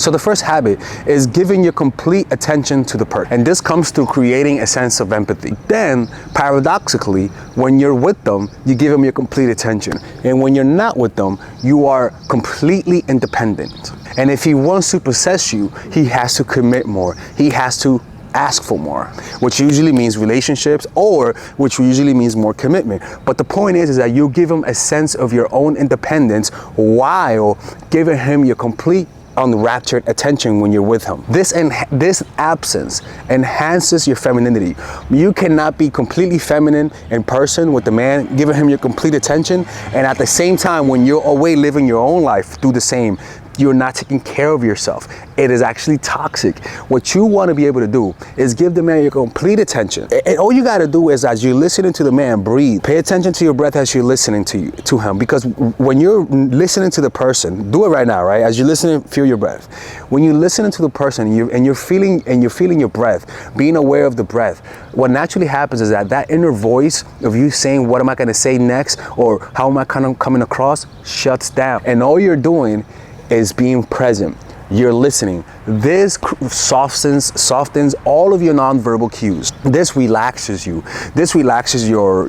So the first habit is giving your complete attention to the person. And this comes through creating a sense of empathy. Then, paradoxically, when you're with them, you give them your complete attention. And when you're not with them, you are completely independent. And if he wants to possess you, he has to commit more. He has to ask for more, which usually means relationships, or which usually means more commitment. But the point is that you give him a sense of your own independence while giving him your complete unraptured attention when you're with him. This absence enhances your femininity. You cannot be completely feminine in person with the man, giving him your complete attention, and at the same time, when you're away living your own life, do the same. You're not taking care of yourself. It is actually toxic. What you want to be able to do is give the man your complete attention. And all you got to do is, as you're listening to the man breathe, pay attention to your breath as you're listening to him. Because when you're listening to the person, do it right now, right? As you're listening, feel your breath. When you're listening to the person and you're feeling your breath, being aware of the breath, what naturally happens is that inner voice of you saying, what am I going to say next? Or how am I kind of coming across? Shuts down. And all you're doing is being present. You're listening. This softens all of your nonverbal cues. This relaxes you. This relaxes your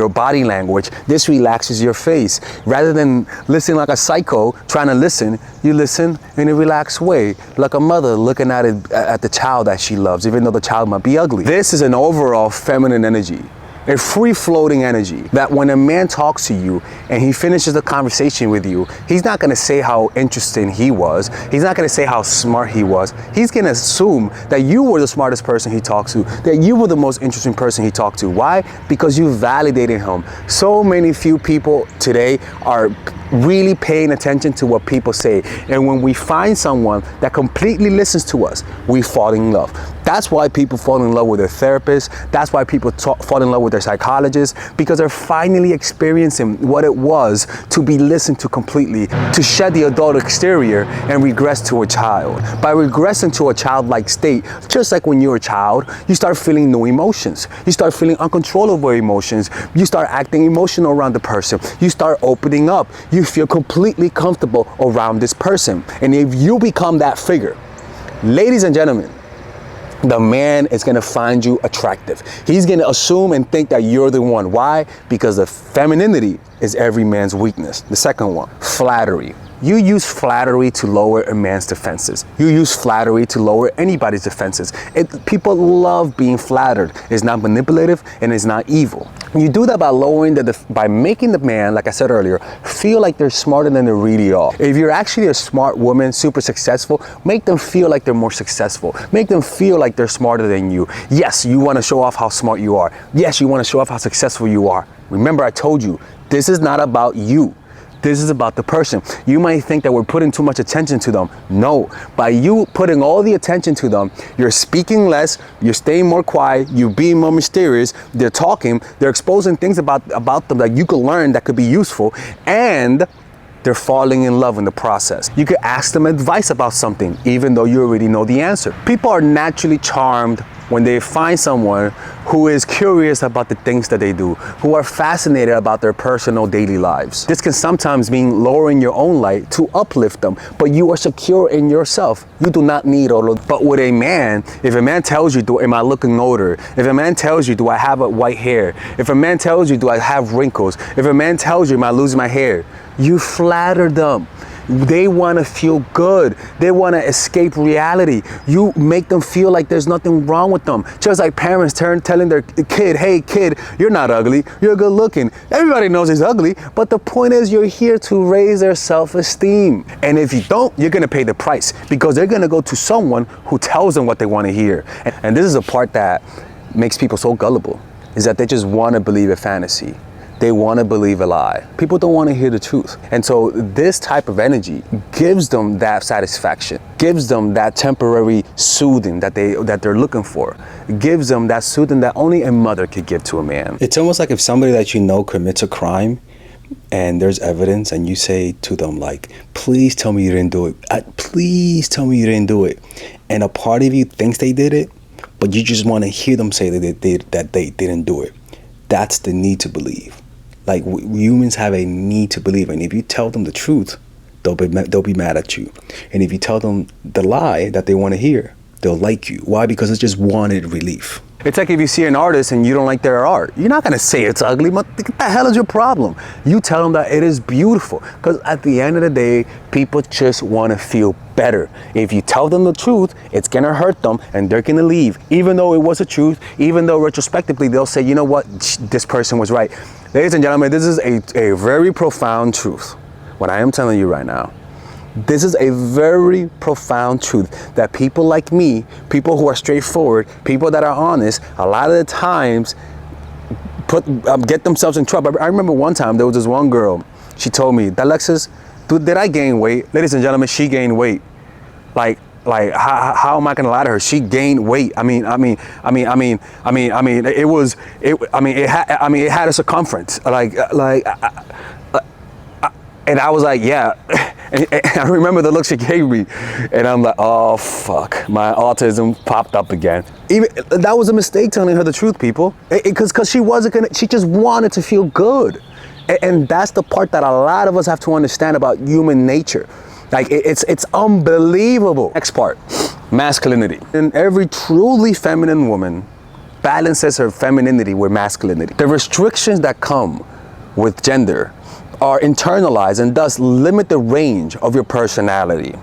body language. This relaxes your face. Rather than listening like a psycho trying to listen, you listen in a relaxed way, like a mother looking at the child that she loves, even though the child might be ugly. This is an overall feminine energy. A free-floating energy that when a man talks to you and he finishes the conversation with you, he's not going to say how interesting he was. He's not going to say how smart he was. He's going to assume that you were the smartest person he talked to, that you were the most interesting person he talked to. Why? Because you validated him. So few people today are really paying attention to what people say. And when we find someone that completely listens to us, we fall in love. That's why people fall in love with their therapists. That's why people fall in love with their psychologists, because they're finally experiencing what it was to be listened to completely, to shed the adult exterior and regress to a child. By regressing to a childlike state, just like when you're a child, you start feeling new emotions. You start feeling uncontrollable emotions. You start acting emotional around the person. You start opening up. You feel completely comfortable around this person. And if you become that figure, ladies and gentlemen, the man is going to find you attractive. He's going to assume and think that you're the one. Why? Because the femininity is every man's weakness. The second one, flattery. You use flattery to lower a man's defenses. You use flattery to lower anybody's defenses. People love being flattered. It's not manipulative and it's not evil. You do that by making the man, like I said earlier, feel like they're smarter than they really are. If you're actually a smart woman, super successful, make them feel like they're more successful. Make them feel like they're smarter than you. Yes, you want to show off how smart you are. Yes, you want to show off how successful you are. Remember, I told you, this is not about you. This is about the person. You might think that we're putting too much attention to them. No, by you putting all the attention to them, you're speaking less, you're staying more quiet, you're being more mysterious, they're talking, they're exposing things about them that you could learn that could be useful, and they're falling in love in the process. You could ask them advice about something, even though you already know the answer. People are naturally charmed when they find someone who is curious about the things that they do, who are fascinated about their personal daily lives. This can sometimes mean lowering your own light to uplift them, but you are secure in yourself. You do not need all of. But with a man, if a man tells you, am I looking older? If a man tells you, do I have a white hair? If a man tells you, do I have wrinkles? If a man tells you, am I losing my hair? You flatter them. They want to feel good. They want to escape reality. You make them feel like there's nothing wrong with them. Just like parents telling their kid, hey kid, you're not ugly, you're good looking. Everybody knows he's ugly, but the point is you're here to raise their self-esteem. And if you don't, you're going to pay the price, because they're going to go to someone who tells them what they want to hear. And this is a part that makes people so gullible, is that they just want to believe a fantasy. They want to believe a lie. People don't want to hear the truth. And so this type of energy gives them that satisfaction, gives them that temporary soothing that they're looking for, gives them that soothing that only a mother could give to a man. It's almost like if somebody that you know commits a crime and there's evidence and you say to them like, please tell me you didn't do it. Please tell me you didn't do it. And a part of you thinks they did it, but you just want to hear them say that they didn't do it. That's the need to believe. Like humans have a need to believe, and if you tell them the truth, they'll be mad at you. And if you tell them the lie that they want to hear, they'll like you. Why? Because it's just wanted relief. It's like if you see an artist and you don't like their art, you're not gonna say it's ugly. What the hell is your problem? You tell them that it is beautiful. Because at the end of the day, people just want to feel better. If you tell them the truth, it's gonna hurt them and they're gonna leave. Even though it was the truth, even though retrospectively they'll say, you know what, this person was right. Ladies and gentlemen, this is a very profound truth. What I am telling you right now. This is a very profound truth that people like me, people who are straightforward, people that are honest, a lot of the times get themselves in trouble. I remember one time there was this one girl, she told me, Alexis, did I gain weight? Ladies and gentlemen, she gained weight. Like how am I gonna lie to her? She gained weight. It had a circumference. And I was like, yeah. And I remember the look she gave me, and I'm like, oh fuck, my autism popped up again. Even that was a mistake telling her the truth, people, because she wasn't gonna. She just wanted to feel good, and that's the part that a lot of us have to understand about human nature. Like it's unbelievable. Next part, masculinity. And every truly feminine woman balances her femininity with masculinity. The restrictions that come with gender are internalized and thus limit the range of your personality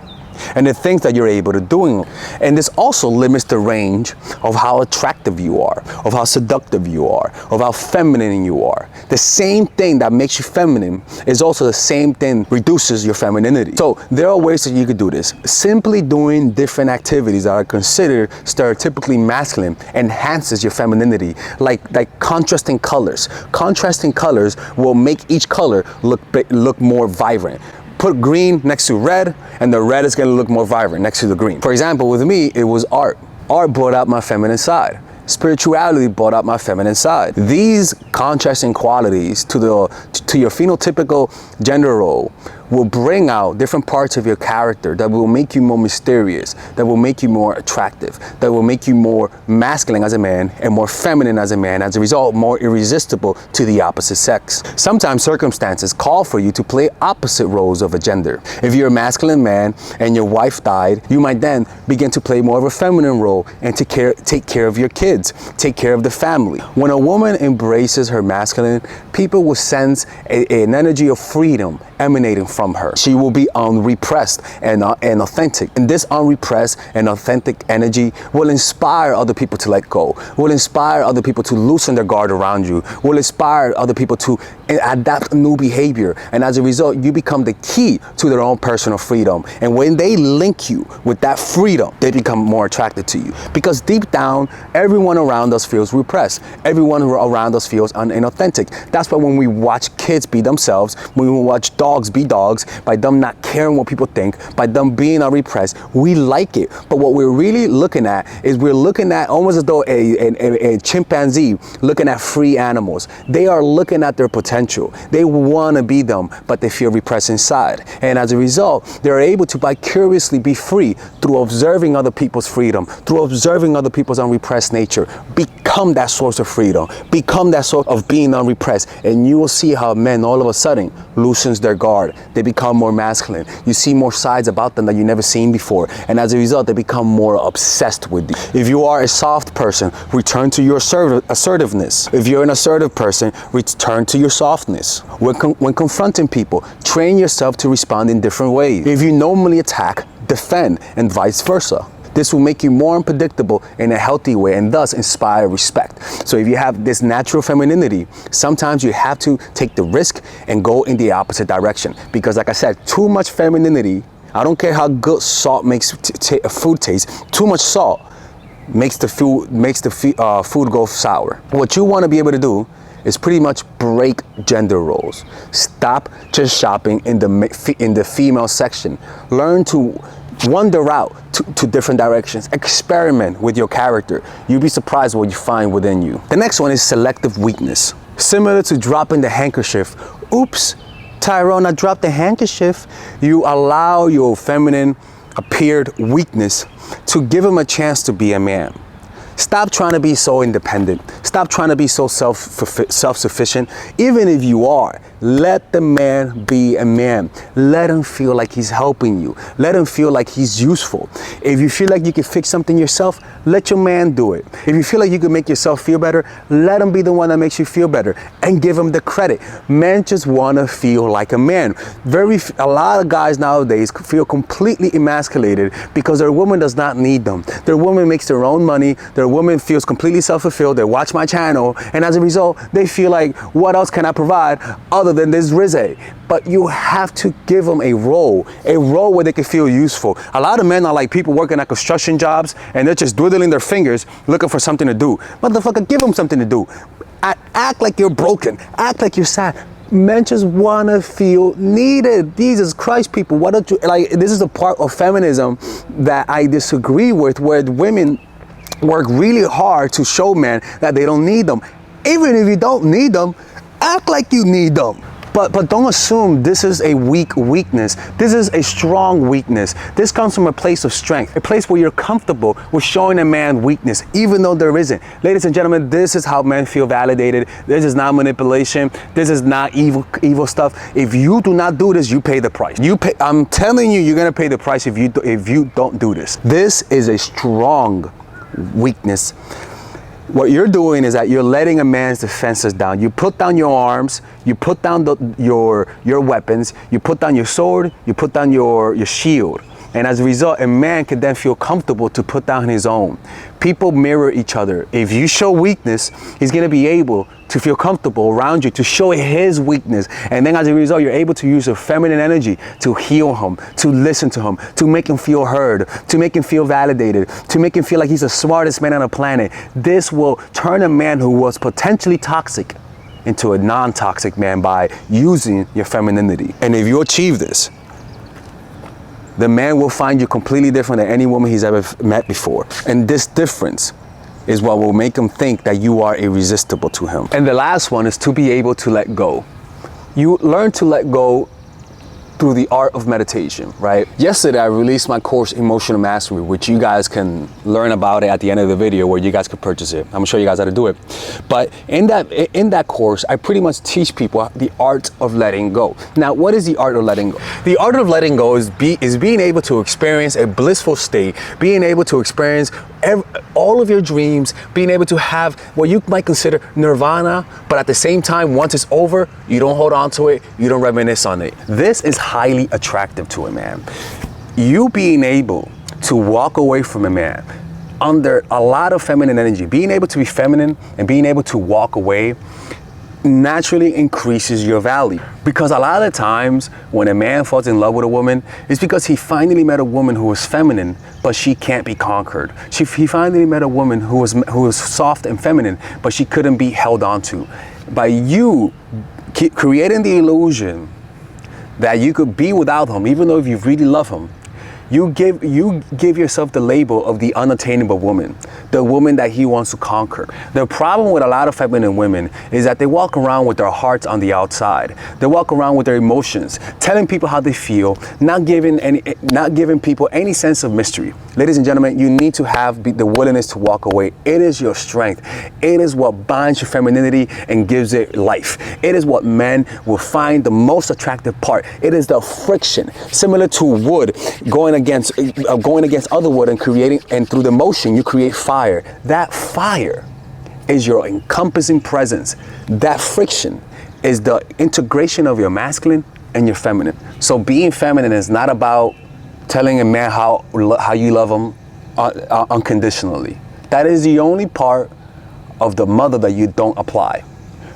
and the things that you're able to do. And this also limits the range of how attractive you are, of how seductive you are, of how feminine you are. The same thing that makes you feminine is also the same thing reduces your femininity. So there are ways that you could do this. Simply doing different activities that are considered stereotypically masculine enhances your femininity, like contrasting colors. Contrasting colors will make each color look more vibrant. Put green next to red, and the red is going to look more vibrant next to the green. For example, with me, it was art. Art brought out my feminine side. Spirituality brought out my feminine side. These contrasting qualities to your phenotypical gender role will bring out different parts of your character that will make you more mysterious, that will make you more attractive, that will make you more masculine as a man and more feminine as a man, as a result, more irresistible to the opposite sex. Sometimes circumstances call for you to play opposite roles of a gender. If you're a masculine man and your wife died, you might then begin to play more of a feminine role and to take care of your kids, take care of the family. When a woman embraces her masculine, people will sense an energy of freedom emanating from her. She will be unrepressed and authentic. And this unrepressed and authentic energy will inspire other people to let go, will inspire other people to loosen their guard around you, will inspire other people to adapt a new behavior. And as a result, you become the key to their own personal freedom. And when they link you with that freedom, they become more attracted to you. Because deep down, everyone around us feels repressed. Everyone around us feels inauthentic. That's why when we watch kids be themselves, when we watch dogs be dogs, by them not caring what people think, by them being unrepressed, we like it. But what we're really looking at is we're looking at almost as though a chimpanzee looking at free animals. They are looking at their potential. They want to be them, but they feel repressed inside. And as a result, they're able to vicariously be free through observing other people's freedom, through observing other people's unrepressed nature. Become that source of freedom. Become that source of being unrepressed. And you will see how men all of a sudden loosens their guard. They become more masculine. You see more sides about them that you've never seen before. And as a result, they become more obsessed with you. If you are a soft person, return to your assertiveness. If you're an assertive person, return to your softness. When confronting people, train yourself to respond in different ways. If you normally attack, defend, and vice versa. This will make you more unpredictable in a healthy way and thus inspire respect. So if you have this natural femininity, sometimes you have to take the risk and go in the opposite direction. Because like I said, too much femininity, I don't care how good salt makes food taste, too much salt makes the food go sour. What you want to be able to do is pretty much break gender roles. Stop just shopping in the female section. Learn to wander out to different directions. Experiment with your character. You'll be surprised what you find within you. The next one is selective weakness. Similar to dropping the handkerchief. Oops, Tyrone, I dropped the handkerchief. You allow your feminine appeared weakness to give him a chance to be a man. Stop trying to be so independent. Stop trying to be so self-sufficient. Even if you are, Let the man be a man. Let him feel like he's helping you. Let him feel like he's useful. If you feel like you can fix something yourself, let your man do it. If you feel like you can make yourself feel better, let him be the one that makes you feel better, and give him the credit. Men just want to feel like a man. A lot of guys nowadays feel completely emasculated because their woman does not need them. Their woman makes their own money. Their woman feels completely self-fulfilled. They watch my channel, and as a result, they feel like, what else can I provide other than this Rizze? But you have to give them a role where they can feel useful. A lot of men are like people working at construction jobs, and they're just dwindling their fingers looking for something to do. Motherfucker, give them something to do. Act like you're broken. Act like you're sad. Men just want to feel needed. Jesus Christ, people, why don't you, like, this is a part of feminism that I disagree with, where women work really hard to show men that they don't need them. Even if you don't need them, act like you need them. But don't assume this is a weakness. This is a strong weakness. This comes from a place of strength, a place where you're comfortable with showing a man weakness, even though there isn't. Ladies and gentlemen, this is how men feel validated. This is not manipulation. This is not evil stuff. If you do not do this, you pay the price. I'm telling you, you're gonna pay the price if you don't do this. This is a strong weakness. What you're doing is that you're letting a man's defenses down. You put down your arms, you put down your weapons, you put down your sword, you put down your shield. And as a result, a man can then feel comfortable to put down his own. People mirror each other. If you show weakness, he's gonna be able to feel comfortable around you, to show his weakness. And then as a result, you're able to use your feminine energy to heal him, to listen to him, to make him feel heard, to make him feel validated, to make him feel like he's the smartest man on the planet. This will turn a man who was potentially toxic into a non-toxic man by using your femininity. And if you achieve this, the man will find you completely different than any woman he's ever met before. And this difference is what will make him think that you are irresistible to him. And the last one is to be able to let go. You learn to let go through the art of meditation, right? Yesterday, I released my course, Emotional Mastery, which you guys can learn about it at the end of the video, where you guys can purchase it. I'm gonna show you guys how to do it. But in that course, I pretty much teach people the art of letting go. Now, what is the art of letting go? The art of letting go is being able to experience a blissful state, being able to experience all of your dreams, being able to have what you might consider nirvana, but at the same time, once it's over, you don't hold on to it, you don't reminisce on it. This is highly attractive to a man. You being able to walk away from a man under a lot of feminine energy, being able to be feminine and being able to walk away naturally increases your value. Because a lot of times when a man falls in love with a woman, it's because he finally met a woman who was feminine, but she can't be conquered. He finally met a woman who was soft and feminine, but she couldn't be held onto. By you creating the illusion that you could be without him, even though if you really love him, you give yourself the label of the unattainable woman, the woman that he wants to conquer. The problem with a lot of feminine women is that they walk around with their hearts on the outside. They walk around with their emotions, telling people how they feel, not giving people any sense of mystery. Ladies and gentlemen, you need to have the willingness to walk away. It is your strength. It is what binds your femininity and gives it life. It is what men will find the most attractive part. It is the friction, similar to wood going against other wood and through the motion you create fire. That fire is your encompassing presence. That friction is the integration of your masculine and your feminine. So being feminine is not about telling a man how you love him unconditionally. That is the only part of the mother that you don't apply.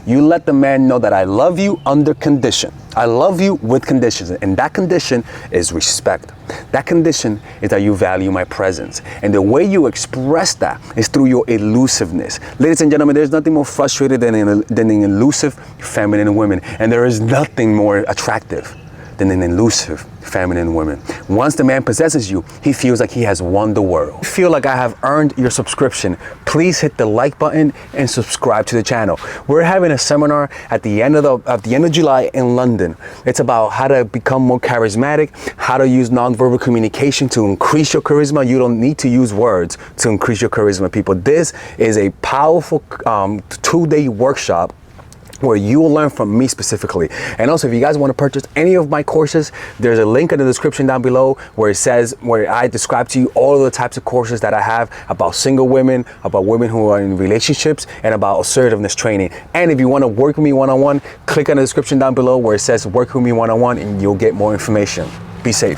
You let the man know that I love you under condition. I love you with conditions. And that condition is respect. That condition is that you value my presence. And the way you express that is through your elusiveness. Ladies and gentlemen, there's nothing more frustrated than an elusive feminine woman. And there is nothing more attractive than an elusive feminine woman. Once the man possesses you, he feels like he has won the world. If you feel like I have earned your subscription, please hit the like button and subscribe to the channel. We're having a seminar at the end of July in London. It's about how to become more charismatic, how to use nonverbal communication to increase your charisma. You don't need to use words to increase your charisma, people. This is a powerful 2-day workshop where you will learn from me specifically. And also, if you guys want to purchase any of my courses, there's a link in the description down below where it says, where I describe to you all of the types of courses that I have about single women, about women who are in relationships, and about assertiveness training. And if you want to work with me one-on-one, click on the description down below where it says work with me one-on-one, and you'll get more information. Be safe.